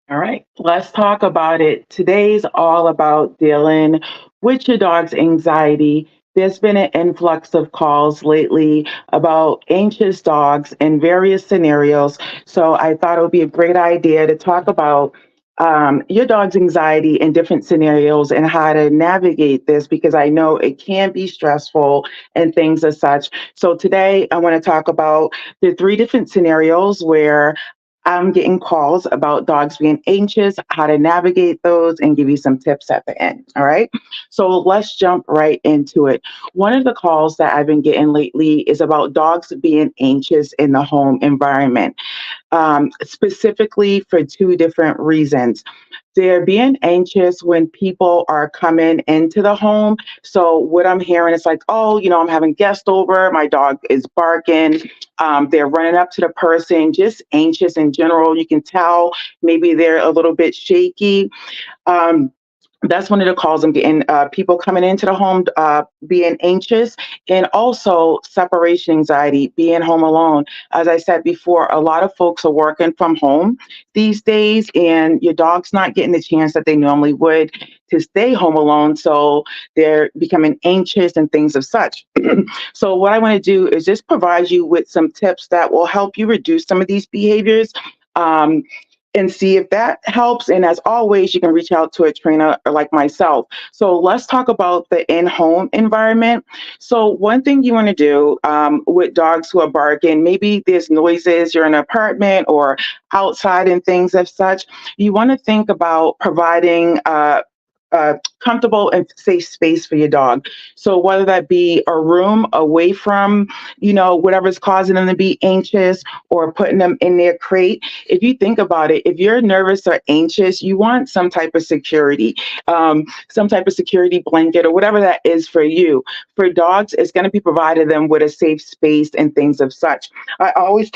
All right, let's talk about it. Today's all about dealing with your dog's anxiety. There's been an influx of calls lately about anxious dogs in various scenarios. So I thought it would be a great idea to talk about your dog's anxiety in different scenarios and how to navigate this because I know it can be stressful and things as such. So today I want to talk about the three different scenarios where I'm getting calls about dogs being anxious, how to navigate those, and give you some tips at the end. All right. So let's jump right into it. One of the calls that I've been getting lately is about dogs being anxious in the home environment, specifically for two different reasons. They're being anxious when people are coming into the home. So what I'm hearing is like, oh, I'm having guests over. My dog is barking. They're running up to the person, just anxious in general. You can tell maybe they're a little bit shaky. Um, that's one of the calls I'm getting. People coming into the home being anxious, and also separation anxiety, being home alone. As I said before, a lot of folks are working from home these days, and your dog's not getting the chance that they normally would to stay home alone. So they're becoming anxious and things of such. So, what I want to do is just provide you with some tips that will help you reduce some of these behaviors. Um, and see if that helps. And as always, you can reach out to a trainer like myself. So let's talk about the in-home environment. So one thing you want to do with dogs who are barking, maybe there's noises, you're in an apartment or outside and things of such. You want to think about providing comfortable and safe space for your dog. So whether that be a room away from, whatever's causing them to be anxious or putting them in their crate. If you think about it, if you're nervous or anxious, you want some type of security blanket or whatever that is for you. For dogs, it's going to be provided them with a safe space and things of such. I always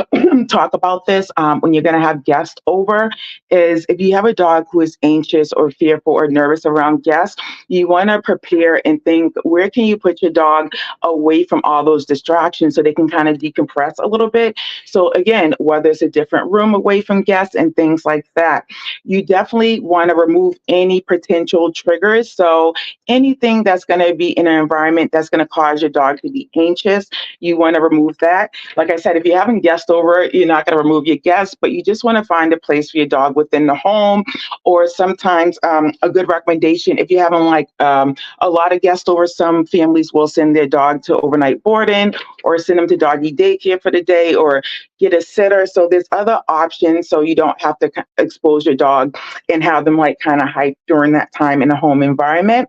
talk about this when you're going to have guests over is if you have a dog who is anxious or fearful or nervous around guests, you want to prepare and think where can you put your dog away from all those distractions so they can kind of decompress a little bit. So again, whether it's a different room away from guests and things like that, you definitely want to remove any potential triggers. So anything that's going to be in an environment that's going to cause your dog to be anxious, you want to remove that. Like I said, if you're having guests over, you're not going to remove your guests, but you just want to find a place for your dog within the home. Or sometimes a good recommendation, if you're having a lot of guests over, some families will send their dog to overnight boarding or send them to doggy daycare for the day or get a sitter. So there's other options so you don't have to expose your dog and have them like kind of hype during that time in a home environment.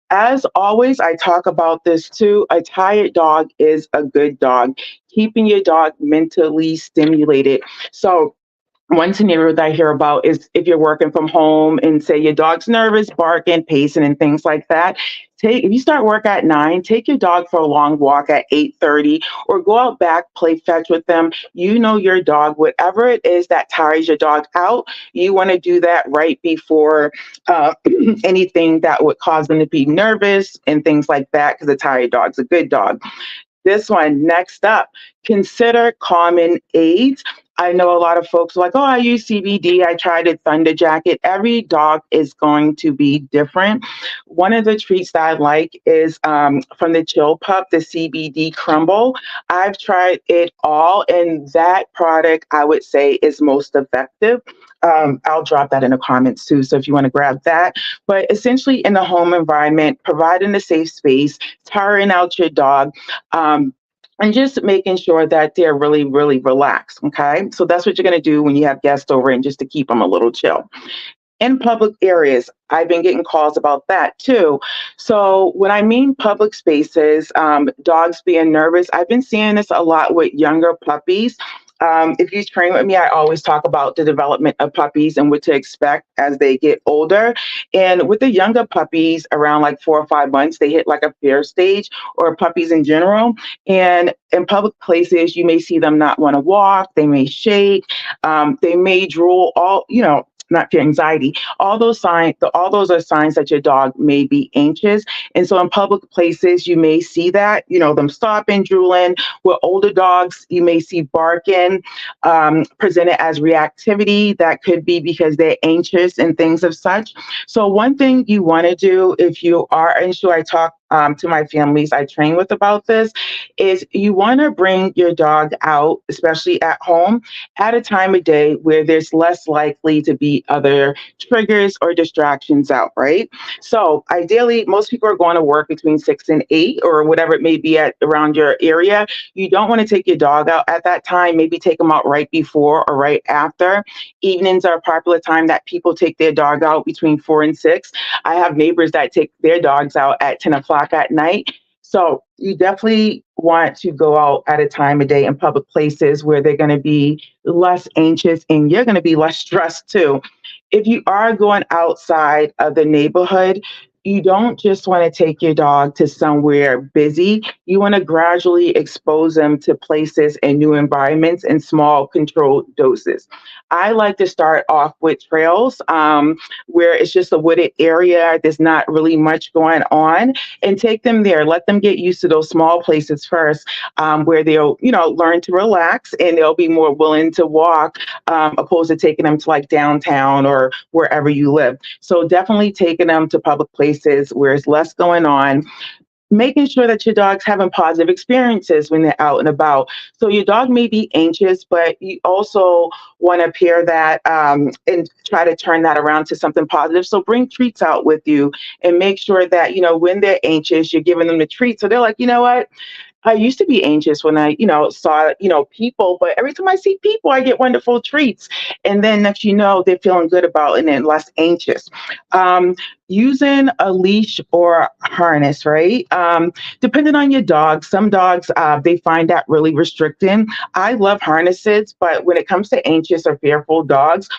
As always, I talk about this too. A tired dog is a good dog. Keeping your dog mentally stimulated. So one scenario that I hear about is if you're working from home and say your dog's nervous, barking, pacing, and things like that. If you start work at 9, take your dog for a long walk at 8:30, or go out back, play fetch with them. You know your dog, whatever it is that tires your dog out, you want to do that right before uh, anything that would cause them to be nervous and things like that, because a tired dog's a good dog. This one, next up, consider common aids. I know a lot of folks are like, oh, I use CBD. I tried it, Thunder Jacket. Every dog is going to be different. One of the treats that I like is from the Chill Pup, the CBD Crumble. I've tried it all, and that product I would say is most effective. I'll drop that in the comments too. So if you want to grab that, but essentially in the home environment, providing a safe space, tiring out your dog. And just making sure that they're really, really relaxed. Okay. So that's what you're going to do when you have guests over and just to keep them a little chill. In public areas, I've been getting calls about that too. So when I mean public spaces, dogs being nervous, I've been seeing this a lot with younger puppies. If you train with me, I always talk about the development of puppies and what to expect as they get older. And with the younger puppies, around like 4 or 5 months, they hit like a fear stage, or puppies in general. And in public places, you may see them not want to walk. They may shake. They may drool. not fear, anxiety. All those are signs that your dog may be anxious. And so in public places, you may see that, them stopping, drooling. With older dogs, you may see barking presented as reactivity. That could be because they're anxious and things of such. So one thing you want to do if you are unsure, I talk to my families I train with about this, is you want to bring your dog out, especially at home, at a time of day where there's less likely to be other triggers or distractions out, right? So ideally, most people are going to work between 6 and 8 or whatever it may be at around your area. You don't want to take your dog out at that time. Maybe take them out right before or right after. Evenings are a popular time that people take their dog out between 4 and 6. I have neighbors that take their dogs out at 10 o'clock at night. So you definitely want to go out at a time of day in public places where they're going to be less anxious and you're going to be less stressed too. If you are going outside of the neighborhood, you don't just want to take your dog to somewhere busy. You want to gradually expose them to places and new environments in small, controlled doses. I like to start off with trails where it's just a wooded area. There's not really much going on, and take them there. Let them get used to those small places first, where they'll, learn to relax and they'll be more willing to walk, opposed to taking them to like downtown or wherever you live. So definitely taking them to public places where there's less going on, making sure that your dog's having positive experiences when they're out and about. So your dog may be anxious, but you also want to pair that and try to turn that around to something positive. So bring treats out with you and make sure that, when they're anxious, you're giving them the treat. So they're like, you know what? I used to be anxious when I, saw, people, but every time I see people, I get wonderful treats. And then next, they're feeling good about it and then less anxious. Using a leash or harness, right? Depending on your dog, some dogs, they find that really restricting. I love harnesses, but when it comes to anxious or fearful dogs,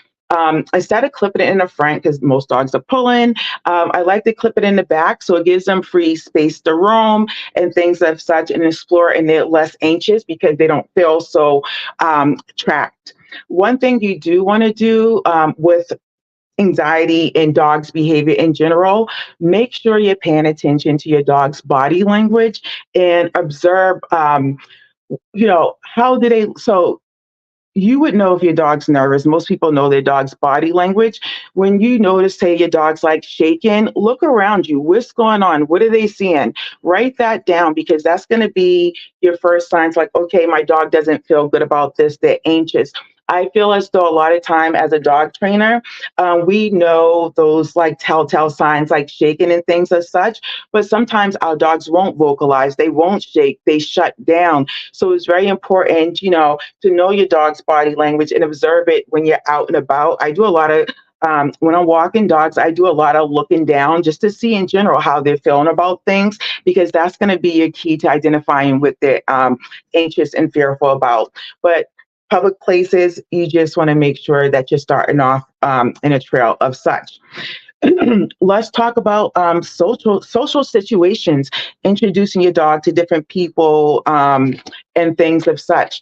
instead of clipping it in the front, because most dogs are pulling, I like to clip it in the back so it gives them free space to roam and things of such and explore, and they're less anxious because they don't feel so trapped. One thing you do want to do with anxiety and dogs' behavior in general, make sure you're paying attention to your dog's body language and observe, how do they, so you would know if your dog's nervous. Most people know their dog's body language. When you notice, say, your dog's like shaking, look around you. What's going on? What are they seeing? Write that down because that's going to be your first signs like, okay, my dog doesn't feel good about this. They're anxious. I feel as though a lot of time as a dog trainer, we know those like telltale signs like shaking and things as such, but sometimes our dogs won't vocalize, they won't shake, they shut down. So it's very important, to know your dog's body language and observe it when you're out and about. I do a lot of when I'm walking dogs, I do a lot of looking down just to see in general how they're feeling about things, because that's going to be your key to identifying what they're anxious and fearful about. But public places, you just want to make sure that you're starting off in a trail of such. Let's talk about social situations, introducing your dog to different people and things of such.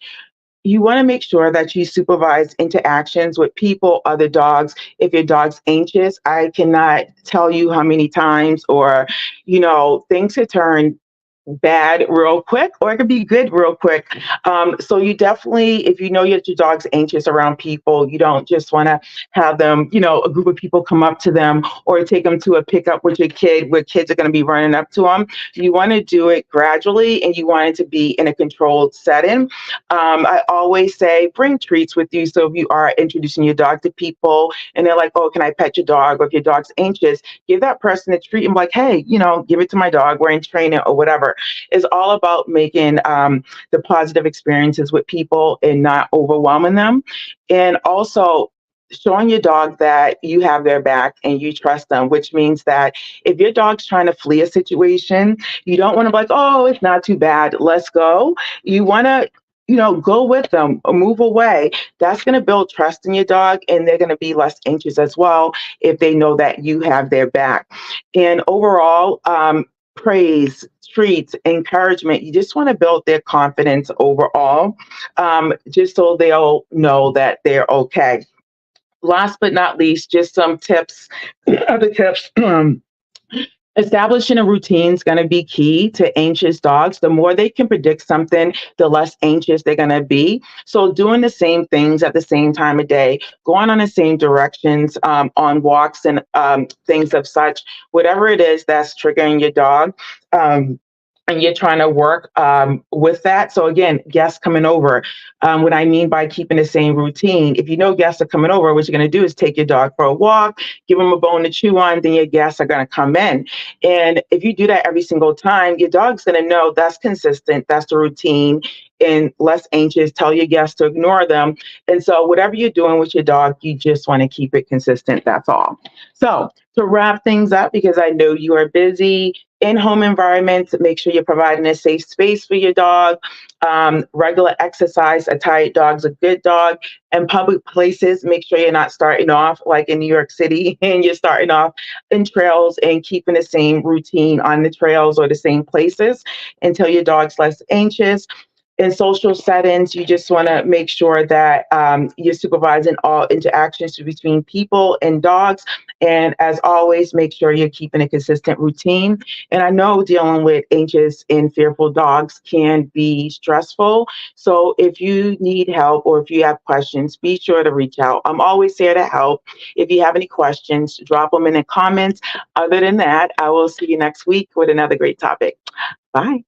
You want to make sure that you supervise interactions with people, other dogs. If your dog's anxious, I cannot tell you how many times or, things could turn bad real quick or it could be good real quick. So you definitely, if you know your dog's anxious around people, you don't just want to have them, a group of people come up to them or take them to a pickup with your kid where kids are going to be running up to them. You want to do it gradually and you want it to be in a controlled setting. I always say bring treats with you. So if you are introducing your dog to people and they're like, oh, can I pet your dog? Or if your dog's anxious, give that person a treat and be like, hey, give it to my dog. We're in training or whatever. Is all about making the positive experiences with people and not overwhelming them. And also showing your dog that you have their back and you trust them, which means that if your dog's trying to flee a situation, you don't want to be like, oh, it's not too bad, let's go. You want to go with them or move away. That's going to build trust in your dog and they're going to be less anxious as well if they know that you have their back. And overall, praise, treats, encouragement. You just want to build their confidence overall, just so they'll know that they're okay. Last but not least, just some tips, other tips. Establishing a routine is going to be key to anxious dogs. The more they can predict something, the less anxious they're going to be. So, doing the same things at the same time of day, going on the same directions on walks and things of such, whatever it is that's triggering your dog. And you're trying to work with that. So again, guests coming over. What I mean by keeping the same routine, if you know guests are coming over, what you're going to do is take your dog for a walk, give them a bone to chew on, then your guests are going to come in. And if you do that every single time, your dog's going to know that's consistent, that's the routine, and less anxious. Tell your guests to ignore them. And so whatever you're doing with your dog, you just want to keep it consistent. That's all. So to wrap things up, because I know you are busy, in-home environments, make sure you're providing a safe space for your dog. Regular exercise, a tired dog's a good dog. And public places, make sure you're not starting off like in New York City and you're starting off in trails and keeping the same routine on the trails or the same places until your dog's less anxious. In social settings, you just want to make sure that you're supervising all interactions between people and dogs. And as always, make sure you're keeping a consistent routine. And I know dealing with anxious and fearful dogs can be stressful. So if you need help or if you have questions, be sure to reach out. I'm always here to help. If you have any questions, drop them in the comments. Other than that, I will see you next week with another great topic. Bye.